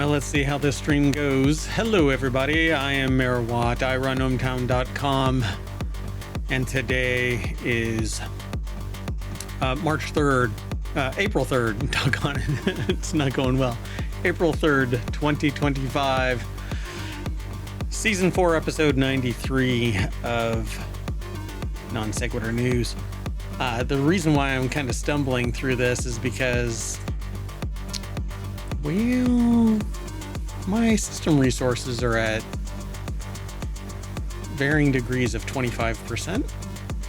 Well, let's see how this stream goes. Hello, everybody. I am Mayor Watt. I run ohmtown.com. And today is March 3rd, April 3rd. Doggone it. It's not going well. April 3rd, 2025. Season 4, episode 93 of Non Sequitur News. The reason why I'm kind of stumbling through this is because, well, my system resources are at varying degrees of 25%,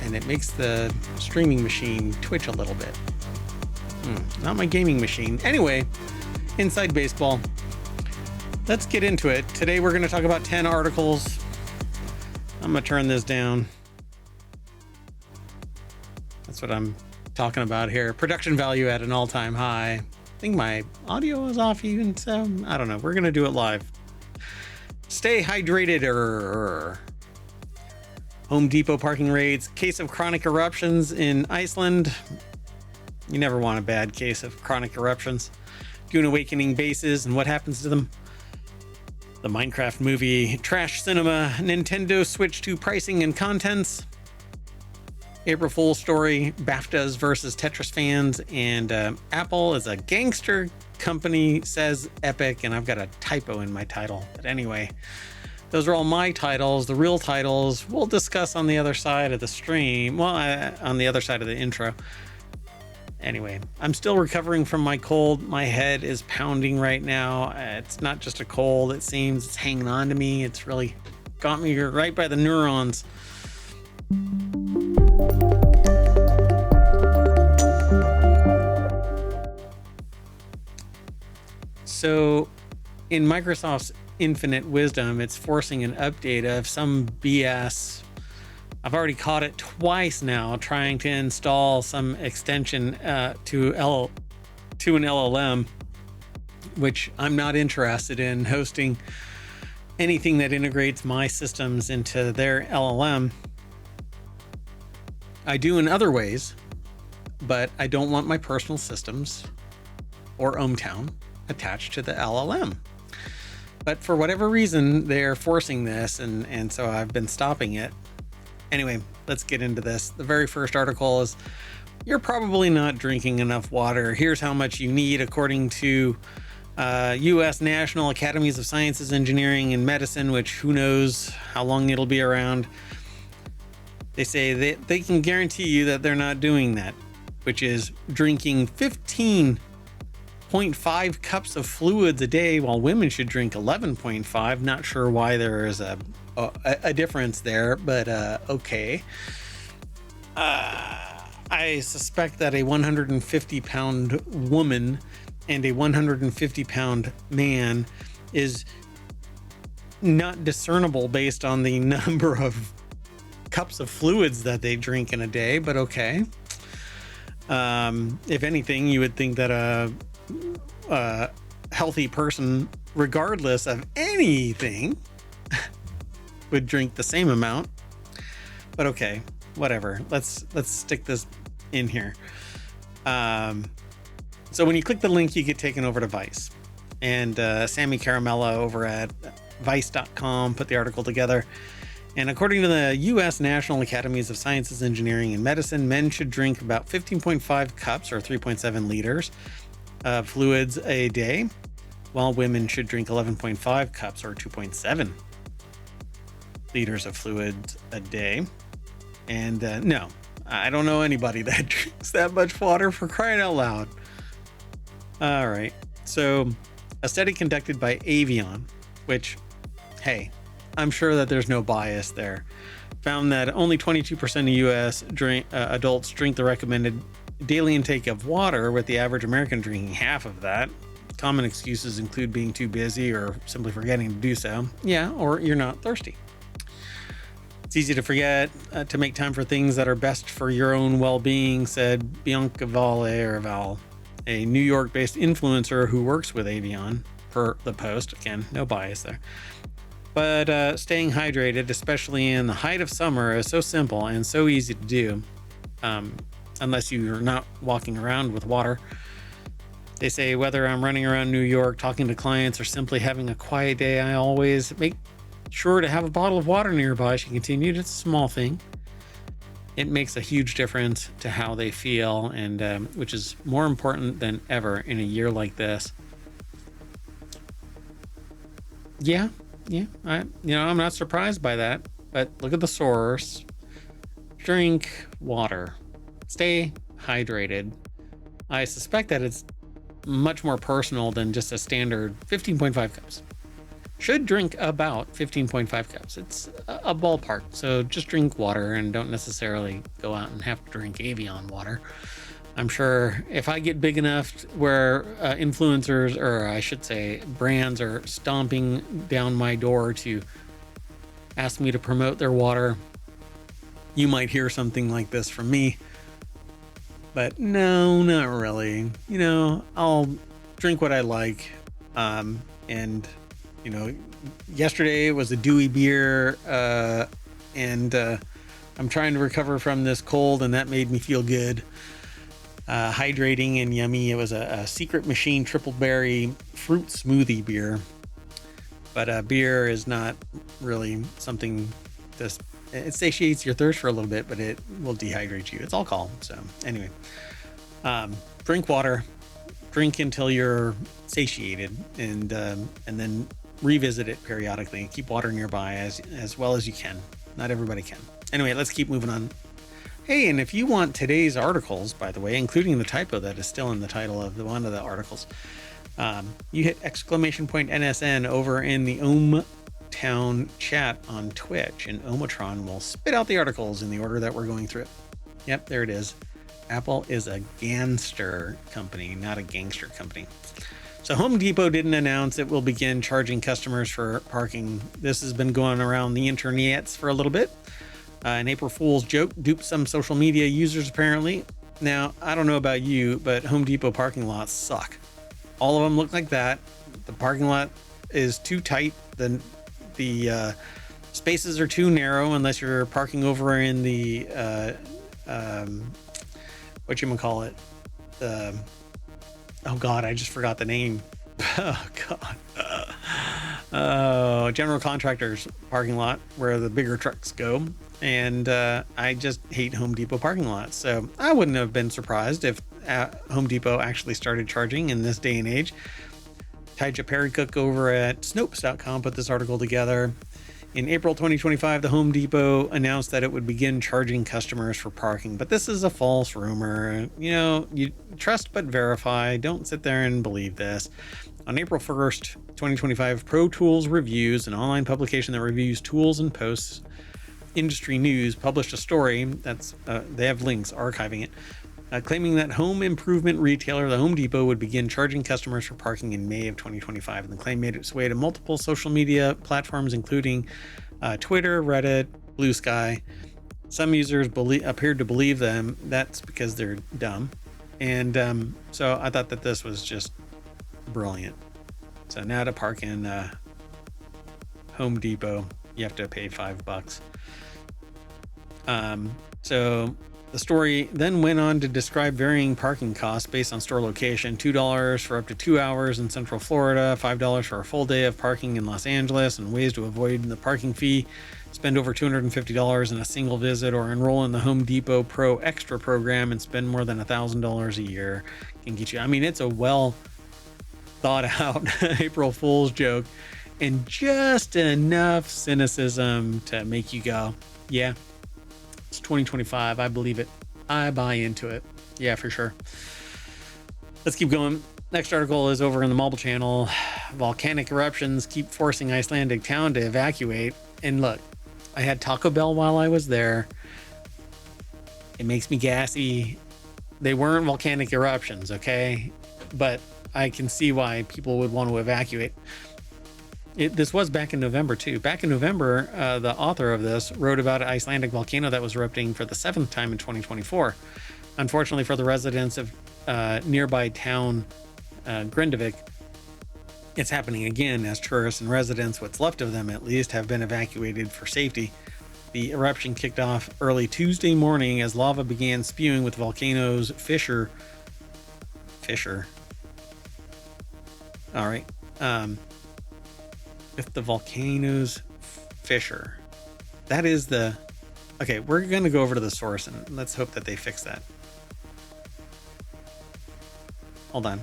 and it makes the streaming machine twitch a little bit. Not my gaming machine. Anyway, inside baseball. Let's get into it. Today we're going to talk about 10 articles. I'm going to turn this down. That's what I'm talking about here. Production value at an all-time high. I think my audio is off even, so I don't know. We're going to do it live. Stay hydrated. Home Depot parking raids. Case of chronic eruptions in Iceland. You never want a bad case of chronic eruptions. Dune Awakening bases and what happens to them. The Minecraft movie. Trash cinema. Nintendo Switch 2 pricing and contents. April Fool's story, BAFTAs versus Tetris fans, and Apple is a gangster company, says Epic, and I've got a typo in my title. But anyway, those are all my titles. The real titles we'll discuss on the other side of the stream. Well, on the other side of the intro. Anyway, I'm still recovering from my cold. My head is pounding right now. It's not just a cold, it seems. It's hanging on to me. It's really got me right by the neurons. So in Microsoft's infinite wisdom, it's forcing an update of some BS. I've already caught it twice now, trying to install some extension to an LLM, which I'm not interested in hosting anything that integrates my systems into their LLM. I do in other ways, but I don't want my personal systems or ohmTown attached to the LLM. But for whatever reason, they're forcing this, and so I've been stopping it. Anyway, let's get into this. The very first article is, you're probably not drinking enough water. Here's how much you need, according to U.S. National Academies of Sciences, Engineering, and Medicine, which who knows how long it'll be around. They say they can guarantee you that they're not doing that, which is drinking 15.5 cups of fluids a day, while women should drink 11.5. Not sure why there is a difference there, but okay. I suspect that a 150-pound woman and a 150-pound man is not discernible based on the number of cups of fluids that they drink in a day, but okay. If anything, you would think that a healthy person, regardless of anything, would drink the same amount. But okay, whatever. Let's stick this in here. So when you click the link, you get taken over to Vice, and Sammy Caramella over at Vice.com put the article together. And according to the U.S. National Academies of Sciences, Engineering, and Medicine, men should drink about 15.5 cups or 3.7 liters of fluids a day, while women should drink 11.5 cups or 2.7 liters of fluids a day. And no, I don't know anybody that drinks that much water, for crying out loud. All right. So a study conducted by Avion, which, hey, I'm sure that there's no bias there, found that only 22% of U.S. adults drink the recommended daily intake of water, with the average American drinking half of that. Common excuses include being too busy or simply forgetting to do so. Yeah, or you're not thirsty. It's easy to forget to make time for things that are best for your own well-being, said Bianca Val, a New York-based influencer who works with Avion, per the Post. Again, no bias there. But staying hydrated, especially in the height of summer, is so simple and so easy to do, unless you're not walking around with water. They say whether I'm running around New York talking to clients or simply having a quiet day, I always make sure to have a bottle of water nearby. She continued, it's a small thing. It makes a huge difference to how they feel, and which is more important than ever in a year like this. Yeah, I'm not surprised by that, but look at the source. Drink water. Stay hydrated. I suspect that it's much more personal than just a standard 15.5 cups. Should drink about 15.5 cups. It's a ballpark, so just drink water and don't necessarily go out and have to drink Avion water. I'm sure if I get big enough where influencers, or I should say brands, are stomping down my door to ask me to promote their water, you might hear something like this from me. But no, not really. I'll drink what I like. And yesterday was a dewy beer, and I'm trying to recover from this cold, and that made me feel good. Hydrating and yummy. It was a Secret Machine triple berry fruit smoothie beer. But beer is not really something it satiates your thirst for a little bit, but it will dehydrate you. It's alcohol. So anyway, drink water, drink until you're satiated, and then revisit it periodically, and keep water nearby as well as you can. Not everybody can. Anyway, let's keep moving on. Hey, and if you want today's articles, by the way, including the typo that is still in the title of one of the articles, you hit !NSN over in the Ohmtown chat on Twitch, and Ohmatron will spit out the articles in the order that we're going through it. Yep, there it is. Apple is a gangster company, not a gangster company. So Home Depot didn't announce it will begin charging customers for parking. This has been going around the internets for a little bit. An April Fool's joke duped some social media users, apparently. Now, I don't know about you, but Home Depot parking lots suck. All of them look like that. The parking lot is too tight. The spaces are too narrow unless you're parking over in the whatchamacallit. Oh God, I just forgot the name. Oh God. General contractors parking lot where the bigger trucks go. And I just hate Home Depot parking lots. So I wouldn't have been surprised if Home Depot actually started charging in this day and age. Taija Perrycook over at Snopes.com put this article together. In April 2025, the Home Depot announced that it would begin charging customers for parking, but this is a false rumor. You trust but verify. Don't sit there and believe this. On April 1st, 2025, Pro Tools Reviews, an online publication that reviews tools and posts industry news, published a story that's they have links archiving it, claiming that home improvement retailer the Home Depot would begin charging customers for parking in May of 2025. And the claim made its way to multiple social media platforms, including Twitter, Reddit, Blue Sky. Some users appeared to believe them. That's because they're dumb. And so I thought that this was just brilliant. So now to park in Home Depot, you have to pay $5. So the story then went on to describe varying parking costs based on store location. $2 for up to 2 hours in Central Florida, $5 for a full day of parking in Los Angeles, and ways to avoid the parking fee. Spend over $250 in a single visit, or enroll in the Home Depot Pro Extra program and spend more than $1,000 a year. Can get you. I mean, it's a well thought out April Fool's joke, and just enough cynicism to make you go, yeah, it's 2025. I believe it. I buy into it. Yeah, for sure. Let's keep going. Next article is over in the Mobile Channel. Volcanic eruptions keep forcing Icelandic town to evacuate. And look, I had Taco Bell while I was there. It makes me gassy. They weren't volcanic eruptions, okay? But I can see why people would want to evacuate. This was back in November too. Back in November, the author of this wrote about an Icelandic volcano that was erupting for the 7th time in 2024. Unfortunately for the residents of nearby town Grindavik, it's happening again as tourists and residents, what's left of them at least, have been evacuated for safety. The eruption kicked off early Tuesday morning as lava began spewing with volcanoes fissure All right. If the volcanoes fissure, that is the... Okay, we're going to go over to the source and let's hope that they fix that. Hold on.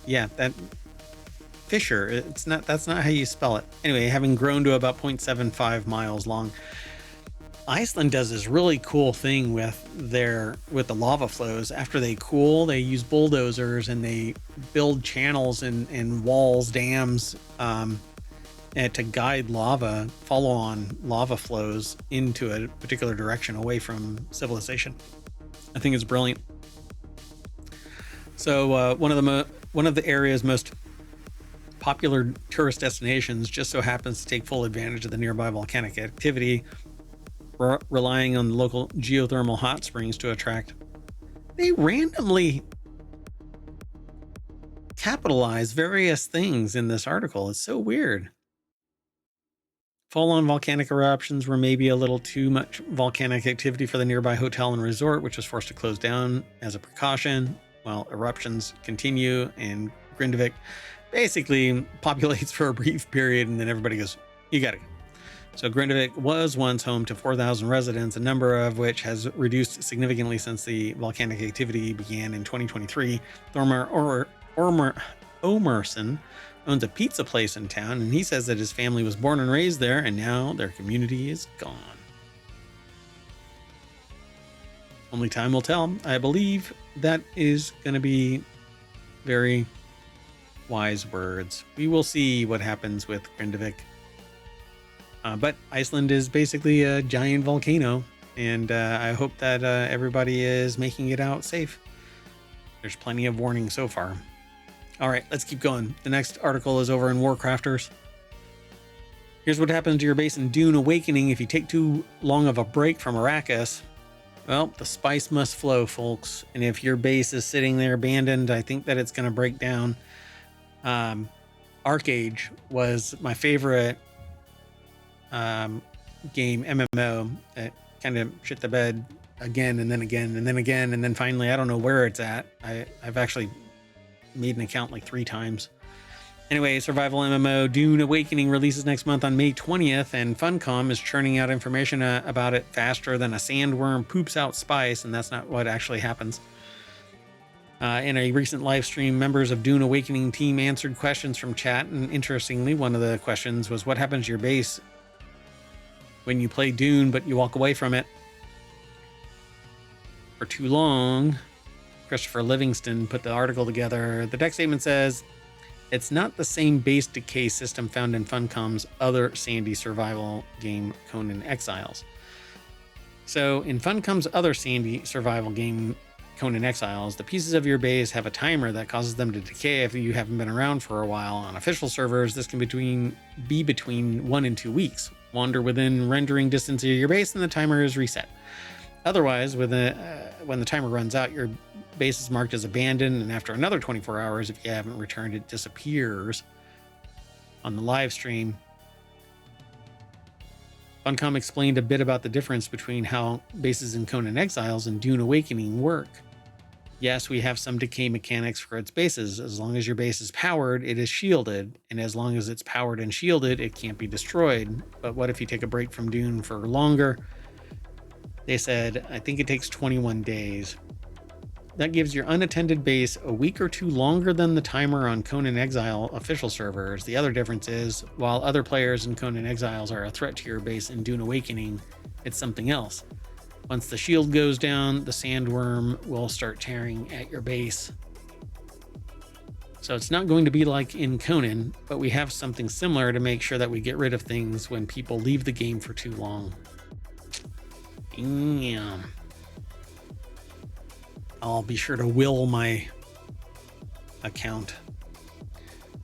Yeah, that fissure, it's not, that's not how you spell it. Anyway, having grown to about 0.75 miles long, Iceland does this really cool thing with the lava flows. After they cool, they use bulldozers and they build channels and walls, dams, and to guide follow-on lava flows into a particular direction away from civilization. I think it's brilliant. So one of the area's most popular tourist destinations just so happens to take full advantage of the nearby volcanic activity, relying on the local geothermal hot springs to attract. They randomly capitalize various things in this article. It's so weird. Full-on volcanic eruptions were maybe a little too much volcanic activity for the nearby hotel and resort, which was forced to close down as a precaution while eruptions continue, and Grindavik basically populates for a brief period and then everybody goes, you gotta go. So Grindavik was once home to 4,000 residents, a number of which has reduced significantly since the volcanic activity began in 2023. Thormar Omerson owns a pizza place in town, and he says that his family was born and raised there, and now their community is gone. Only time will tell. I believe that is going to be very wise words. We will see what happens with Grindavik. But Iceland is basically a giant volcano, and I hope that everybody is making it out safe. There's plenty of warning so far. All right, let's keep going. The next article is over in WarCrafters. Here's what happens to your base in Dune Awakening if you take too long of a break from Arrakis. Well, the spice must flow, folks. And if your base is sitting there abandoned, I think that it's going to break down. Arcade was my favorite game, MMO. It kind of shit the bed again and then again and then again. And then finally, I don't know where it's at. I've actually made an account like 3 times. Anyway, survival MMO Dune Awakening releases next month on May 20th, and Funcom is churning out information about it faster than a sandworm poops out spice, and that's not what actually happens. In a recent live stream, members of Dune Awakening team answered questions from chat, and interestingly, one of the questions was, what happens to your base when you play Dune but you walk away from it for too long? Christopher Livingston put the article together. The deck statement says, it's not the same base decay system found in Funcom's other sandy survival game, Conan Exiles. So in Funcom's other sandy survival game, Conan Exiles, the pieces of your base have a timer that causes them to decay if you haven't been around for a while. On official servers, this can be between 1 and 2 weeks. Wander within rendering distance of your base and the timer is reset. Otherwise, when the timer runs out, your base is marked as abandoned, and after another 24 hours, if you haven't returned, it disappears. On the live stream, Funcom explained a bit about the difference between how bases in Conan Exiles and Dune Awakening work. Yes, we have some decay mechanics for its bases. As long as your base is powered, it is shielded, and as long as it's powered and shielded, it can't be destroyed. But what if you take a break from Dune for longer? They said, I think it takes 21 days. That gives your unattended base a week or 2 longer than the timer on Conan Exile official servers. The other difference is, while other players in Conan Exiles are a threat to your base in Dune Awakening, it's something else. Once the shield goes down, the sandworm will start tearing at your base. So it's not going to be like in Conan, but we have something similar to make sure that we get rid of things when people leave the game for too long. Damn. I'll be sure to will my account.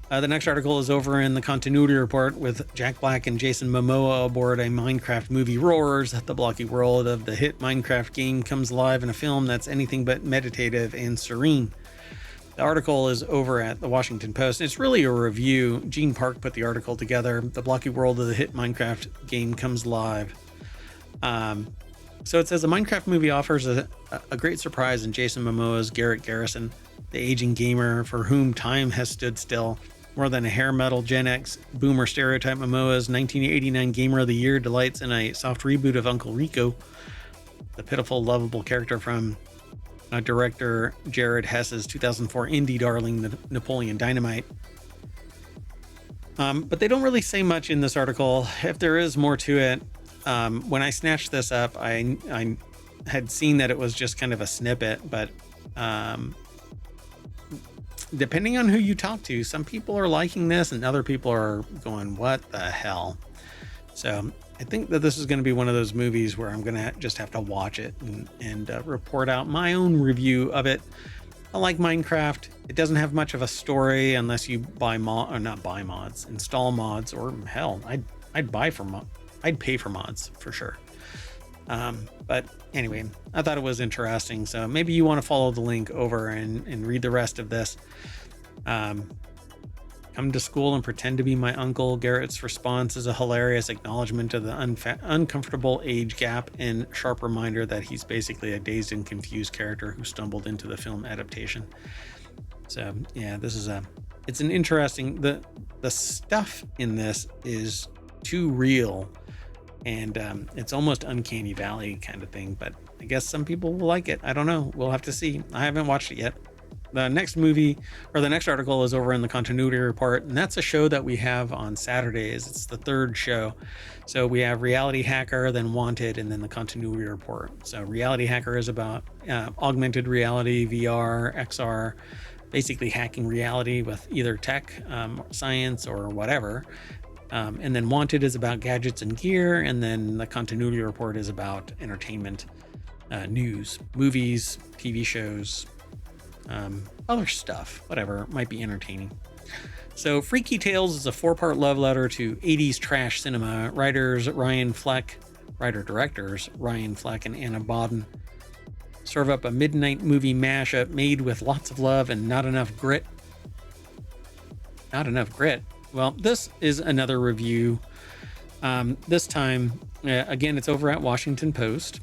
The next article is over in the Continuity Report with Jack Black and Jason Momoa aboard a Minecraft movie roars. The blocky world of the hit Minecraft game comes alive in a film that's anything but meditative and serene. The article is over at the Washington Post. It's really a review. Gene Park put the article together. The blocky world of the hit Minecraft game comes alive. So it says a Minecraft movie offers a great surprise in Jason Momoa's Garrett Garrison. the aging gamer for whom time has stood still. More than a hair metal Gen X boomer stereotype, Momoa's 1989 Gamer of the Year delights in a soft reboot of Uncle Rico, the pitiful, lovable character from director Jared Hess's 2004 indie darling, the Napoleon Dynamite. But they don't really say much in this article. If there is more to it, when I snatched this up, I had seen that it was just kind of a snippet, but depending on who you talk to, some people are liking this and other people are going, what the hell? So I think that this is going to be one of those movies where I'm going to just have to watch it and report out my own review of it. I like Minecraft. It doesn't have much of a story unless you buy mods, install mods, or hell, I'd pay for mods for sure. But anyway, I thought it was interesting. So maybe you want to follow the link over and read the rest of this. Come to school and pretend to be my uncle. Garrett's response is a hilarious acknowledgement of the uncomfortable age gap and sharp reminder that he's basically a dazed and confused character who stumbled into the film adaptation. So yeah, it's an interesting, the stuff in this is too real. And it's almost uncanny valley kind of thing, but I guess some people will like it. I don't know. We'll have to see. I haven't watched it yet. The next movie, or the next article, is over in the Continuity Report, and that's a show that we have on Saturdays. It's the third show. So we have Reality Hacker, then Wanted, and then the Continuity Report. So Reality Hacker is about augmented reality, VR, XR, basically hacking reality with either tech, science, or whatever. And then Wanted is about gadgets and gear, and then the Continuity Report is about entertainment, news, movies, TV shows, other stuff, whatever might be entertaining. So Freaky Tales is a 4-part love letter to 80s trash cinema. Directors Ryan Fleck and Anna Bodden serve up a midnight movie mashup made with lots of love and not enough grit. Well, this is another review. This time, again, it's over at Washington Post,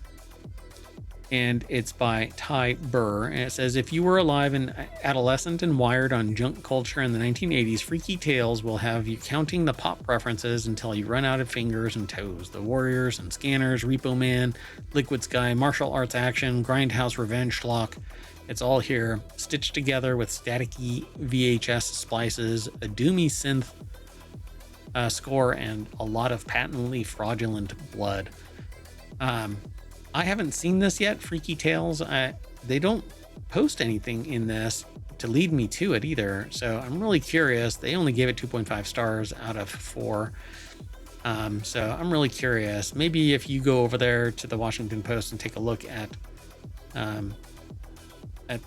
and it's by Ty Burr. And it says, if you were alive and adolescent and wired on junk culture in the 1980s, Freaky Tales will have you counting the pop references until you run out of fingers and toes. The Warriors and Scanners, Repo Man, Liquid Sky, martial arts action, grindhouse revenge schlock. It's all here, stitched together with staticky VHS splices, a doomy synth score, and a lot of patently fraudulent blood. I haven't seen this yet, Freaky Tales. They don't post anything in this to lead me to it either, so I'm really curious. They only gave it 2.5 stars out of 4. So I'm really curious. Maybe if you go over there to the Washington Post and take a look at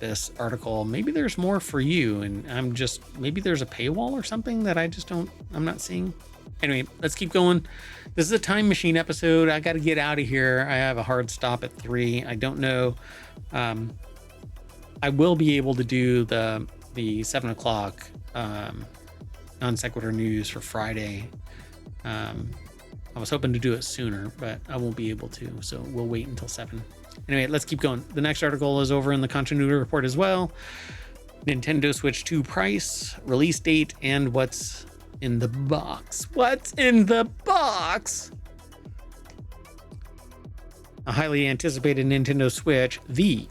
this article, maybe there's more for you, and maybe there's a paywall or something that I'm not seeing. Anyway, let's keep going. This is a time machine episode. I got to get out of here. I have a hard stop at 3. I don't know. I will be able to do the 7 o'clock Non Sequitur news for Friday. I was hoping to do it sooner, but I won't be able to, so we'll wait until 7. Anyway, let's keep going. The next article is over in the Continuity Report as well. Nintendo Switch 2 price, release date, and what's in the box. What's in the box? A highly anticipated Nintendo Switch, the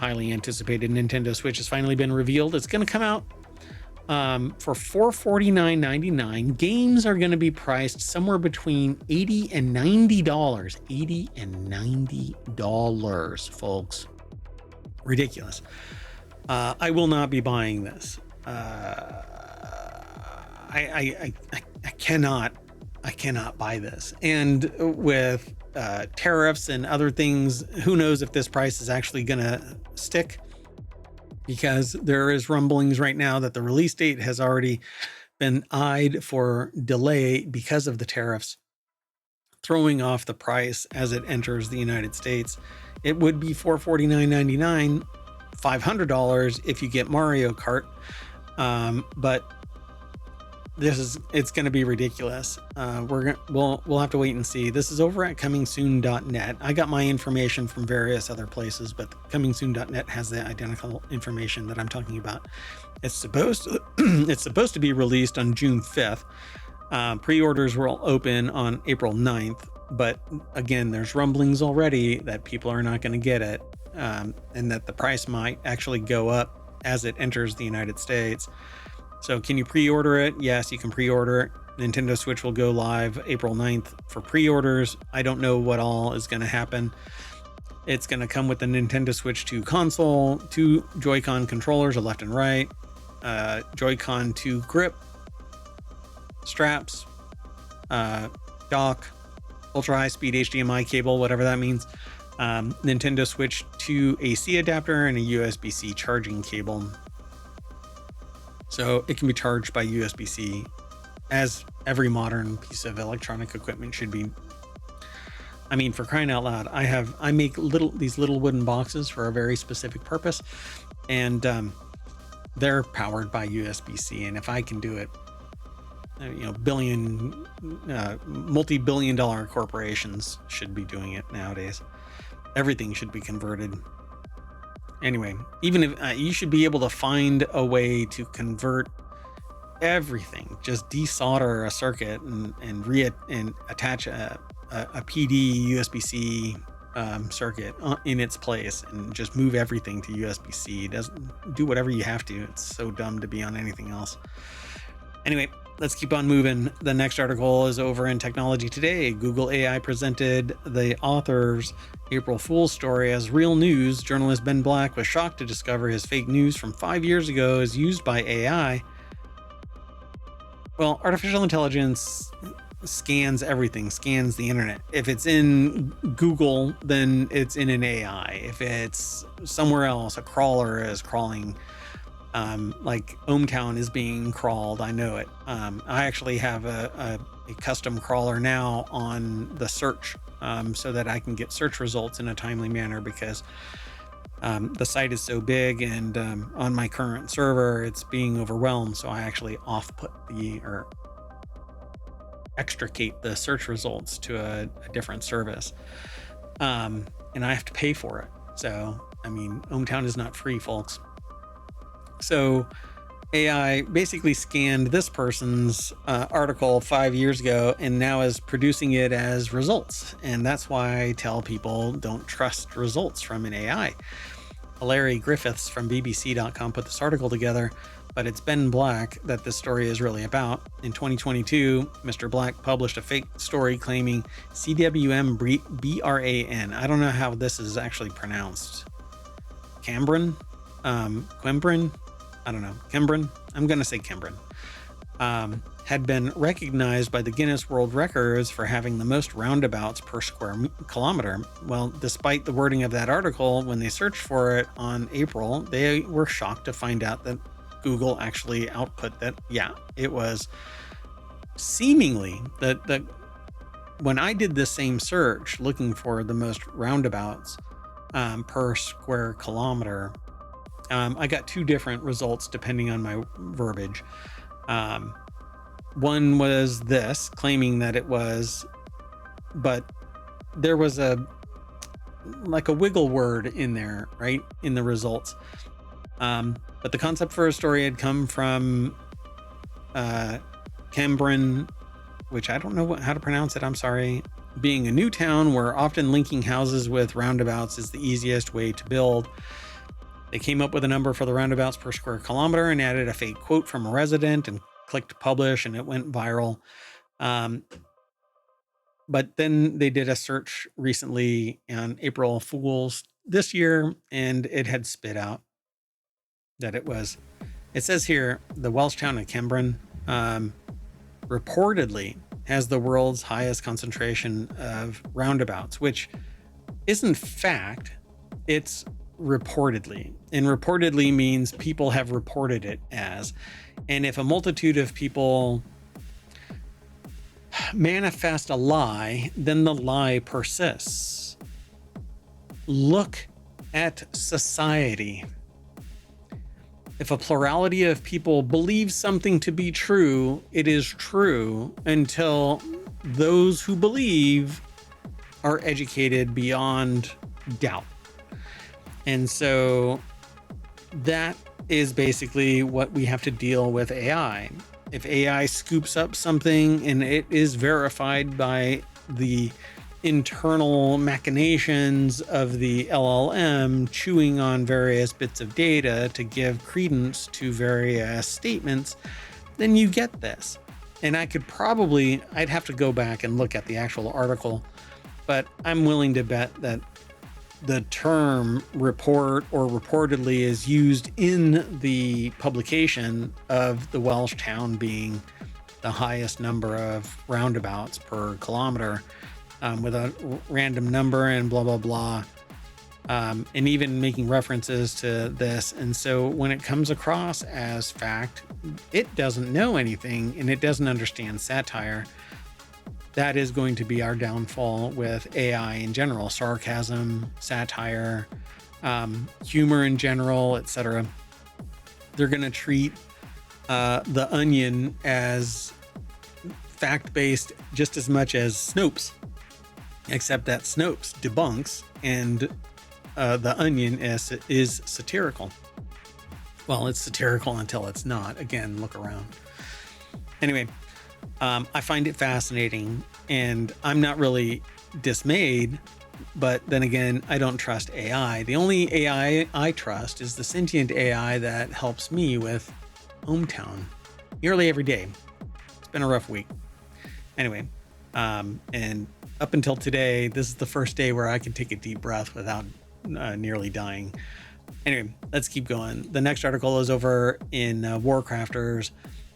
highly anticipated Nintendo Switch, has finally been revealed. It's going to come out for $449.99. Games are going to be priced somewhere between $80 and $90. $80 and $90, folks. Ridiculous. I will not be buying this. I cannot buy this. And with tariffs and other things, who knows if this price is actually going to stick, because there is rumblings right now that the release date has already been eyed for delay because of the tariffs, throwing off the price as it enters the United States. It would be $449.99, $500 if you get Mario Kart. But it's going to be ridiculous. We'll have to wait and see. This is over at comingsoon.net. I got my information from various other places, but comingsoon.net has the identical information that I'm talking about. It's supposed to be released on June 5th. Pre-orders will open on April 9th, but again, there's rumblings already that people are not going to get it, and that the price might actually go up as it enters the United States. So can you pre-order it? Yes, you can pre-order it. Nintendo Switch will go live April 9th for pre-orders. I don't know what all is going to happen. It's going to come with the Nintendo Switch 2 console, 2 Joy-Con controllers, a left and right, Joy-Con 2 grip, straps, dock, ultra high-speed HDMI cable, whatever that means, Nintendo Switch 2 AC adapter, and a USB-C charging cable. So it can be charged by USB-C, as every modern piece of electronic equipment should be. I mean, for crying out loud, I make these little wooden boxes for a very specific purpose, and they're powered by USB-C. And if I can do it, multi-billion-dollar corporations should be doing it nowadays. Everything should be converted. Anyway, even if you should be able to find a way to convert everything, just desolder a circuit and attach a PD USB-C circuit in its place and just move everything to USB-C. Doesn't do whatever you have to. It's so dumb to be on anything else. Anyway, let's keep on moving. The next article is over in Technology Today. Google AI presented the author's April Fool's story as real news. Journalist Ben Black was shocked to discover his fake news from 5 years ago is used by AI. Well, artificial intelligence scans everything, scans the internet. If it's in Google, then it's in an AI. If it's somewhere else, a crawler is crawling. Like ohmTown is being crawled. I know it. I actually have a custom crawler now on the search, so that I can get search results in a timely manner, because the site is so big, and on my current server it's being overwhelmed. So I actually extricate the search results to a different service, and I have to pay for it. So I mean, ohmTown is not free, folks. So AI basically scanned this person's article 5 years ago and now is producing it as results. And that's why I tell people don't trust results from an AI. Larry Griffiths from BBC.com put this article together, but it's Ben Black that this story is really about. In 2022, Mr. Black published a fake story claiming CWM-BRAN. I don't know how this is actually pronounced. Cambrin? Quembrin? I don't know. Kembrin? I'm going to say Kembrin. Had been recognized by the Guinness World Records for having the most roundabouts per square kilometer. Well, despite the wording of that article, when they searched for it on April, they were shocked to find out that Google actually output that, yeah, it was seemingly that when I did the same search looking for the most roundabouts per square kilometer, I got 2 different results depending on my verbiage. One was this, claiming that it was, but there was a wiggle word in there, right, in the results. But the concept for a story had come from Cambrin, which I don't know how to pronounce it, I'm sorry. Being a new town where often linking houses with roundabouts is the easiest way to build. They came up with a number for the roundabouts per square kilometer and added a fake quote from a resident and clicked publish, and it went viral. But then they did a search recently on April Fool's this year, and it had spit out that it says here, the Welsh town of Cambrin reportedly has the world's highest concentration of roundabouts, which isn't fact, it's reportedly. And reportedly means people have reported it as. And if a multitude of people manifest a lie, then the lie persists. Look at society. if a plurality of people believe something to be true, it is true until those who believe are educated beyond doubt. And so that is basically what we have to deal with AI. If AI scoops up something and it is verified by the internal machinations of the LLM chewing on various bits of data to give credence to various statements, then you get this. And I'd have to go back and look at the actual article, but I'm willing to bet that the term report or reportedly is used in the publication of the Welsh town being the highest number of roundabouts per kilometer, with a random number and blah, blah, blah. And even making references to this. And so when it comes across as fact, it doesn't know anything and it doesn't understand satire. That is going to be our downfall with AI in general, sarcasm, satire, humor in general, etc. They're going to treat The Onion as fact-based just as much as Snopes, except that Snopes debunks and The Onion is satirical. Well, it's satirical until it's not. Again, look around. Anyway, I find it fascinating, and I'm not really dismayed, but then again, I don't trust AI. The only AI I trust is the sentient AI that helps me with Hometown nearly every day. It's been a rough week. Anyway, and up until today, this is the first day where I can take a deep breath without nearly dying. Anyway, let's keep going. The next article is over in WarCrafters.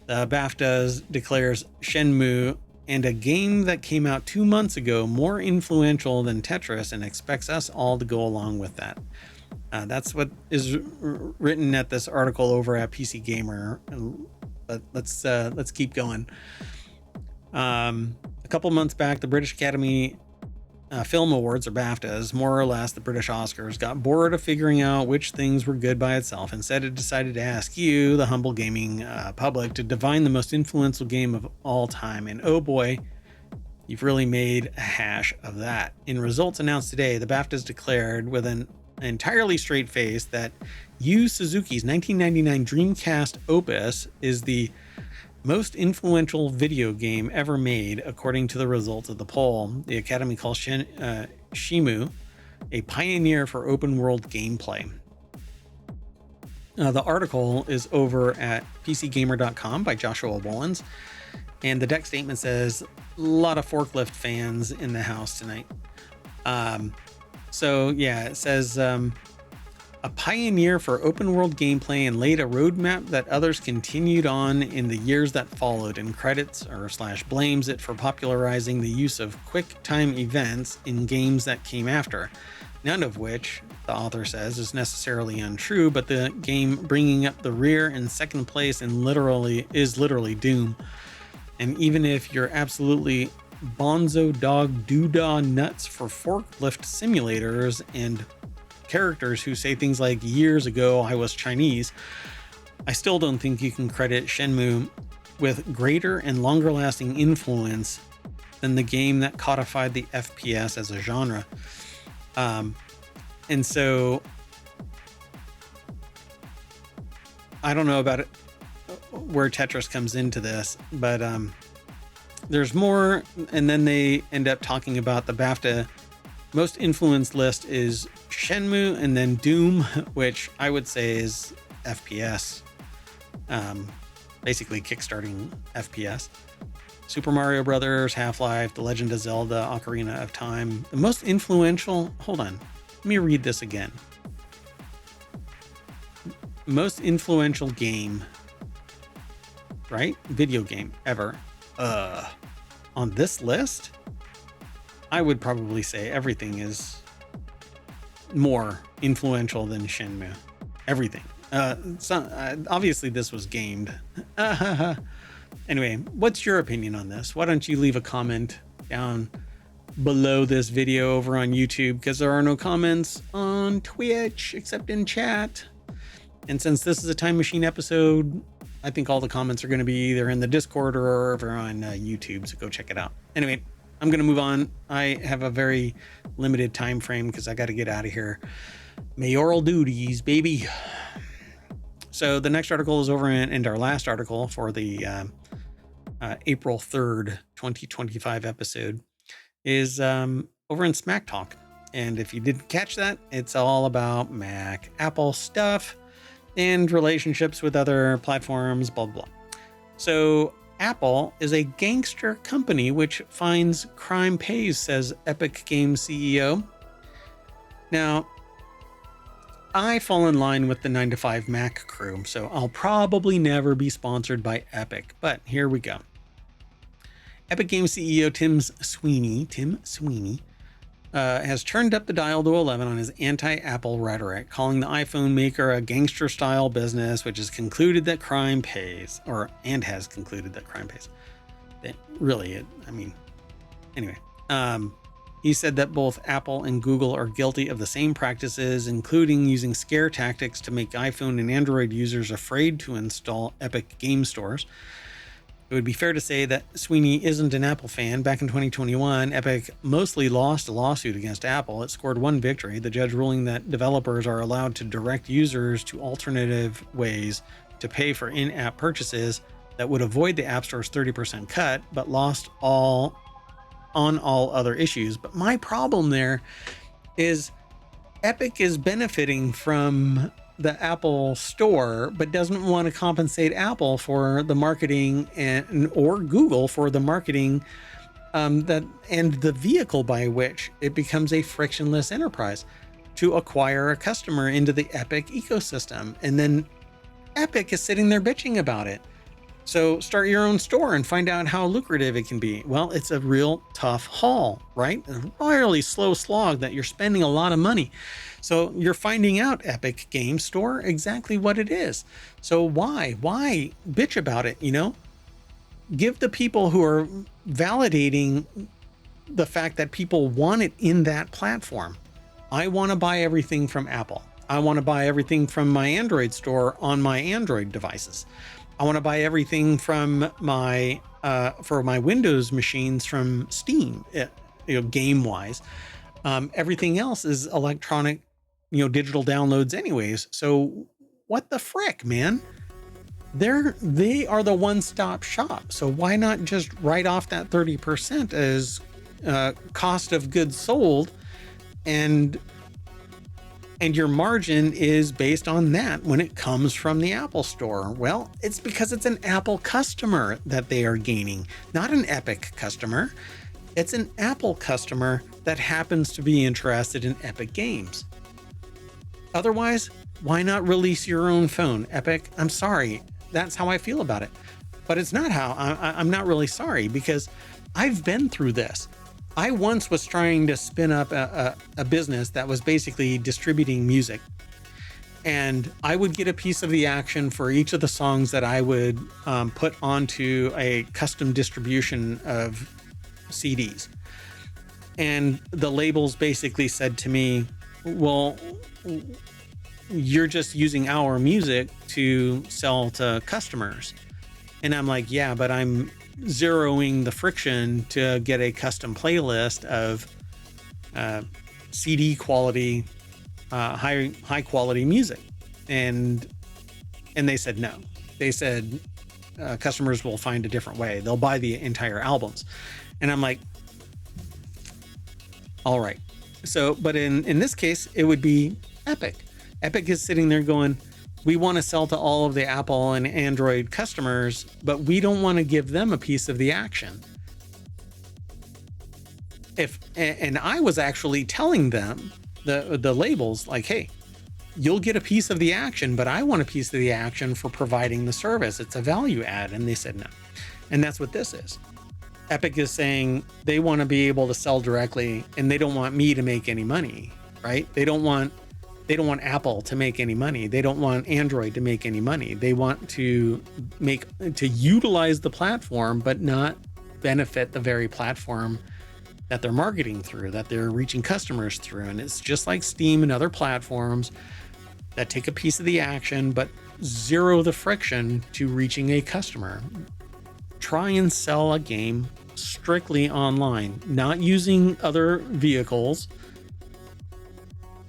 The BAFTAs declares Shenmue and a game that came out 2 months ago more influential than Tetris and expects us all to go along with that. That's what is written at this article over at PC Gamer. But let's keep going. A couple months back, the British Academy Film Awards, or BAFTAs, more or less the British Oscars, got bored of figuring out which things were good by itself. Instead, it decided to ask you, the humble gaming public, to divine the most influential game of all time. And oh boy, you've really made a hash of that. In results announced today, the BAFTAs declared with an entirely straight face that Yu Suzuki's 1999 Dreamcast Opus is the most influential video game ever made, according to the results of the poll. The Academy calls Shenmue a pioneer for open world gameplay. The article is over at pcgamer.com by Joshua Wollens, and the deck statement says, a lot of forklift fans in the house tonight. So yeah, it says, a pioneer for open world gameplay and laid a roadmap that others continued on in the years that followed, and credits / blames it for popularizing the use of quick time events in games that came after. None of which, the author says, is necessarily untrue, but the game bringing up the rear in second place and is literally Doom. And even if you're absolutely bonzo dog doodah nuts for forklift simulators and characters who say things like, years ago I was Chinese, I still don't think you can credit Shenmue with greater and longer lasting influence than the game that codified the FPS as a genre. And so I don't know about it, where Tetris comes into this, but there's more. And then they end up talking about the BAFTA most influenced list is Shenmue and then Doom, which I would say is FPS, basically kickstarting FPS. Super Mario Brothers, Half-Life, The Legend of Zelda, Ocarina of Time. The most influential, hold on, let me read this again. Most influential game, right? Video game ever. On this list, I would probably say everything is more influential than Shenmue. Everything. Obviously this was gamed. Anyway, what's your opinion on this? Why don't you leave a comment down below this video over on YouTube, because there are no comments on Twitch except in chat. And since this is a time machine episode, I think all the comments are going to be either in the Discord or over on YouTube. So go check it out. Anyway, I'm going to move on. I have a very limited time frame because I got to get out of here. Mayoral duties, baby. So the next article is over in our last article for the April 3rd, 2025 episode is over in Smack Talk. And if you didn't catch that, it's all about Mac, Apple stuff and relationships with other platforms, blah, blah. So Apple is a gangster company which finds crime pays, says Epic Games CEO. Now, I fall in line with the 9to5 Mac crew, so I'll probably never be sponsored by Epic, but here we go. Epic Games CEO Tim Sweeney, has turned up the dial to 11 on his anti-Apple rhetoric, calling the iPhone maker a gangster-style business, which has concluded that crime pays, and has concluded that crime pays. Anyway. He said that both Apple and Google are guilty of the same practices, including using scare tactics to make iPhone and Android users afraid to install Epic game stores. It would be fair to say that Sweeney isn't an Apple fan. Back in 2021, Epic mostly lost a lawsuit against Apple. It scored one victory, the judge ruling that developers are allowed to direct users to alternative ways to pay for in-app purchases that would avoid the App Store's 30% cut, but lost on all other issues. But my problem there is Epic is benefiting from the Apple Store, but doesn't want to compensate Apple for the marketing or Google for the marketing and the vehicle by which it becomes a frictionless enterprise to acquire a customer into the Epic ecosystem. And then Epic is sitting there bitching about it. So start your own store and find out how lucrative it can be. Well, it's a real tough haul, right? A really slow slog that you're spending a lot of money. So you're finding out, Epic Game Store, exactly what it is. So why bitch about it? Give the people who are validating the fact that people want it in that platform. I want to buy everything from Apple. I want to buy everything from my Android store on my Android devices. I want to buy everything from my for my Windows machines from Steam, game wise. Everything else is electronic, digital downloads anyways. So what the frick, man? They are the one-stop shop. So why not just write off that 30% as cost of goods sold, and your margin is based on that when it comes from the Apple Store? Well, it's because it's an Apple customer that they are gaining, not an Epic customer. It's an Apple customer that happens to be interested in Epic Games. Otherwise, why not release your own phone, Epic? I'm sorry, that's how I feel about it. But it's not how I'm not really sorry, because I've been through this. I once was trying to spin up a business that was basically distributing music, and I would get a piece of the action for each of the songs that I would put onto a custom distribution of CDs. And the labels basically said to me, well, you're just using our music to sell to customers. And I'm like, yeah, but I'm zeroing the friction to get a custom playlist of CD quality, high quality music. And they said no. They said customers will find a different way. They'll buy the entire albums. And I'm like, all right. So, but in this case, it would be Epic. Epic is sitting there going, we want to sell to all of the Apple and Android customers, but we don't want to give them a piece of the action. And I was actually telling them, the labels, like, hey, you'll get a piece of the action, but I want a piece of the action for providing the service. It's a value add. And they said no. And that's what this is. Epic is saying they want to be able to sell directly, and they don't want me to make any money, right? They don't want Apple to make any money. They don't want Android to make any money. They want to utilize the platform, but not benefit the very platform that they're marketing through, that they're reaching customers through. And it's just like Steam and other platforms. that take a piece of the action, but zero the friction to reaching a customer. Try and sell a game strictly online, not using other vehicles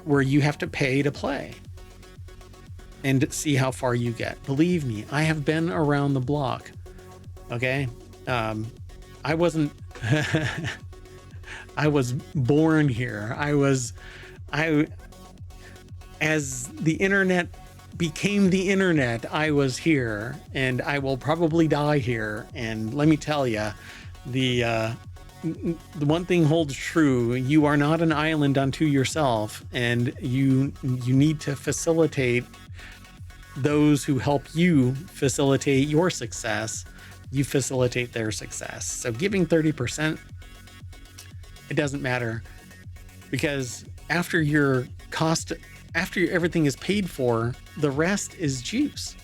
where you have to pay to play, and see how far you get. Believe me, I have been around the block. Okay. I wasn't, I was born here. As the internet became the internet, I was here, and I will probably die here. And let me tell you, the one thing holds true: you are not an island unto yourself, and you need to facilitate those who help you facilitate your success. You facilitate their success. So giving 30%, it doesn't matter, because after everything is paid for, the rest is juice.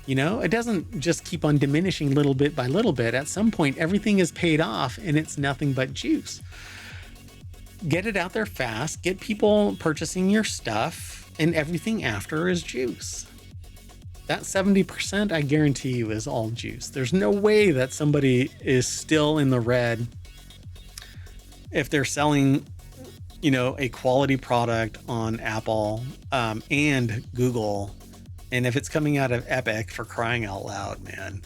You know, it doesn't just keep on diminishing little bit by little bit. At some point, everything is paid off and it's nothing but juice. Get it out there fast, get people purchasing your stuff, and everything after is juice. That 70%, I guarantee you, is all juice. There's no way that somebody is still in the red if they're selling, you know, a quality product on Apple and Google. And if it's coming out of Epic, for crying out loud, man,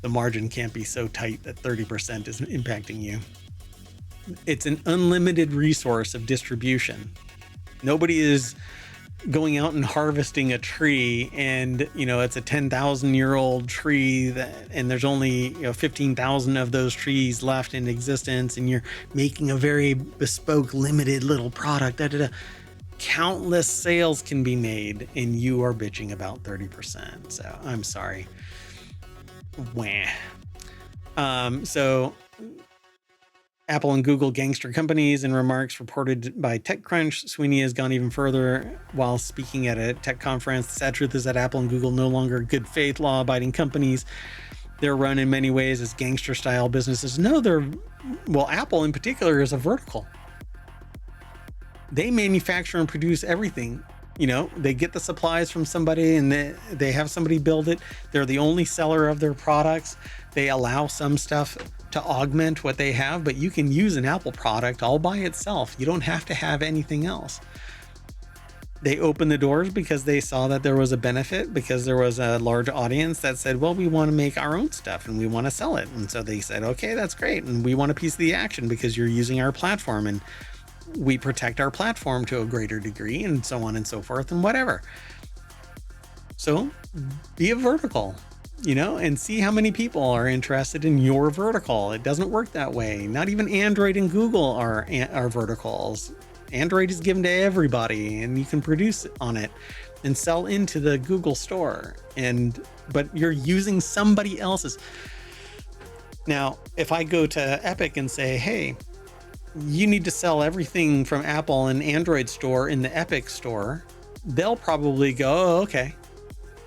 the margin can't be so tight that 30% is impacting you. It's an unlimited resource of distribution. Nobody is going out and harvesting a tree, and you know, it's a 10,000-year-old tree and there's only 15,000 of those trees left in existence, and you're making a very bespoke, limited little product. Countless sales can be made, and you are bitching about 30%. So I'm sorry. Wah. So Apple and Google gangster companies. In remarks reported by TechCrunch, Sweeney has gone even further while speaking at a tech conference. The sad truth is that Apple and Google no longer good faith, law-abiding companies. They're run in many ways as gangster-style businesses. No, Apple in particular is a vertical. They manufacture and produce everything. You know, they get the supplies from somebody and they have somebody build it. They're the only seller of their products. They allow some stuff to augment what they have, but you can use an Apple product all by itself. You don't have to have anything else. They opened the doors because they saw that there was a benefit, because there was a large audience that said, well, we want to make our own stuff and we want to sell it. And so they said, okay, that's great. And we want a piece of the action because you're using our platform, and we protect our platform to a greater degree, and so on and so forth, and whatever. So be a vertical, and see how many people are interested in your vertical. It doesn't work that way. Not even Android and Google are verticals. Android is given to everybody, and you can produce on it and sell into the Google store. But you're using somebody else's. Now, if I go to Epic and say, hey, you need to sell everything from Apple and Android store in the Epic store, they'll probably go, oh, okay.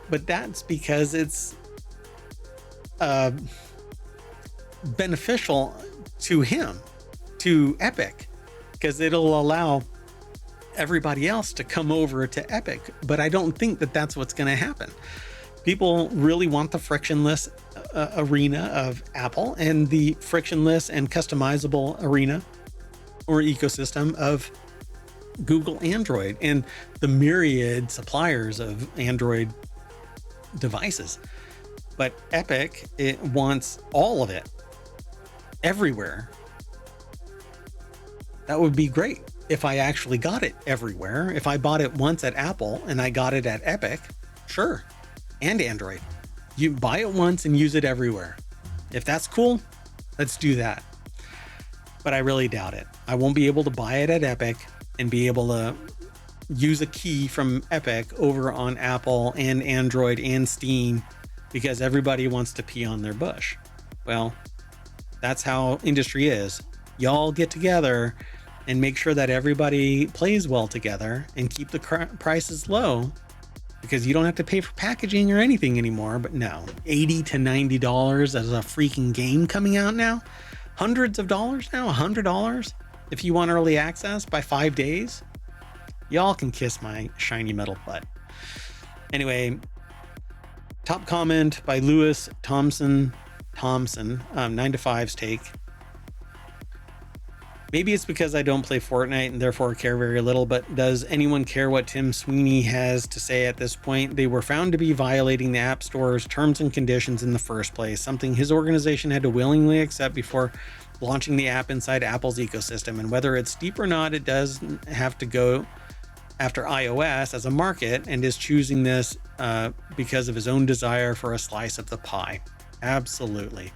But that's because it's beneficial to him, to Epic, because it'll allow everybody else to come over to Epic. But I don't think that that's what's going to happen. People really want the frictionless arena of Apple and the frictionless and customizable arena or ecosystem of Google Android and the myriad suppliers of Android devices. But Epic, it wants all of it everywhere. That would be great if I actually got it everywhere. If I bought it once at Apple and I got it at Epic, sure. And Android. You buy it once and use it everywhere. If that's cool, let's do that. But I really doubt it. I won't be able to buy it at Epic and be able to use a key from Epic over on Apple and Android and Steam because everybody wants to pee on their bush. Well, that's how industry is. Y'all get together and make sure that everybody plays well together and keep the prices low, because you don't have to pay for packaging or anything anymore. But no, $80 to $90 as a freaking game coming out now. Hundreds of dollars now, $100 if you want early access by 5 days. Y'all can kiss my shiny metal butt. Anyway, top comment by Lewis Thompson, 9to5's take. Maybe it's because I don't play Fortnite and therefore care very little, but does anyone care what Tim Sweeney has to say at this point? They were found to be violating the App Store's terms and conditions in the first place, something his organization had to willingly accept before launching the app inside Apple's ecosystem. And whether it's deep or not, it does have to go after iOS as a market and is choosing this because of his own desire for a slice of the pie. Absolutely.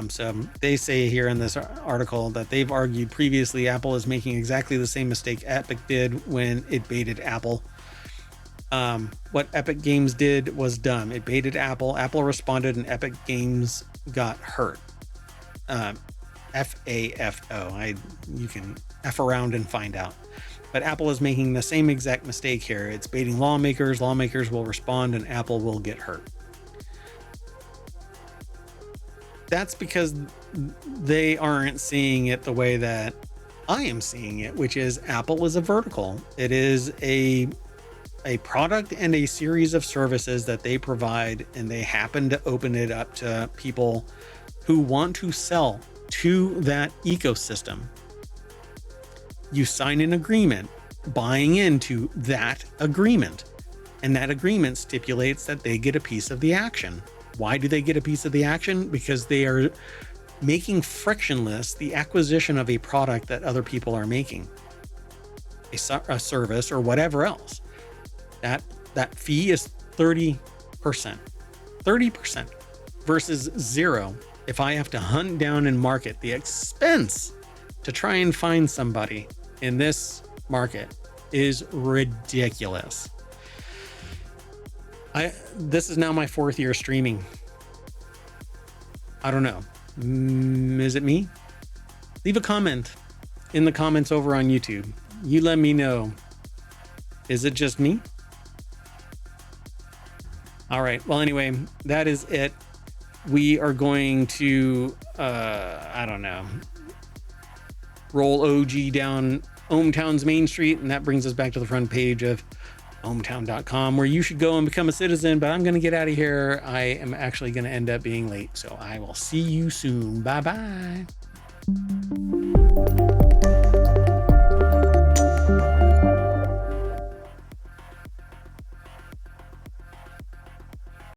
So they say here in this article that they've argued previously Apple is making exactly the same mistake Epic did when it baited Apple. What Epic Games did was dumb. It baited Apple. Apple responded and Epic Games got hurt. FAFO. You can F around and find out. But Apple is making the same exact mistake here. It's baiting lawmakers. Lawmakers will respond and Apple will get hurt. That's because they aren't seeing it the way that I am seeing it, which is Apple is a vertical. It is a product and a series of services that they provide, and they happen to open it up to people who want to sell to that ecosystem. You sign an agreement buying into that agreement, and that agreement stipulates that they get a piece of the action. Why do they get a piece of the action? Because they are making frictionless the acquisition of a product that other people are making, a service or whatever else. That fee is 30%, 30% versus 0. If I have to hunt down and market, the expense to try and find somebody in this market is ridiculous. This is now my 4th year streaming. I don't know. Is it me? Leave a comment in the comments over on YouTube. You let me know. Is it just me? All right. Well, anyway, that is it. We are going to, I don't know, roll OG down ohmTown's Main Street. And that brings us back to the front page of ohmTown.com, where you should go and become a citizen. But I'm going to get out of here. I am actually going to end up being late, so I will see you soon. Bye bye.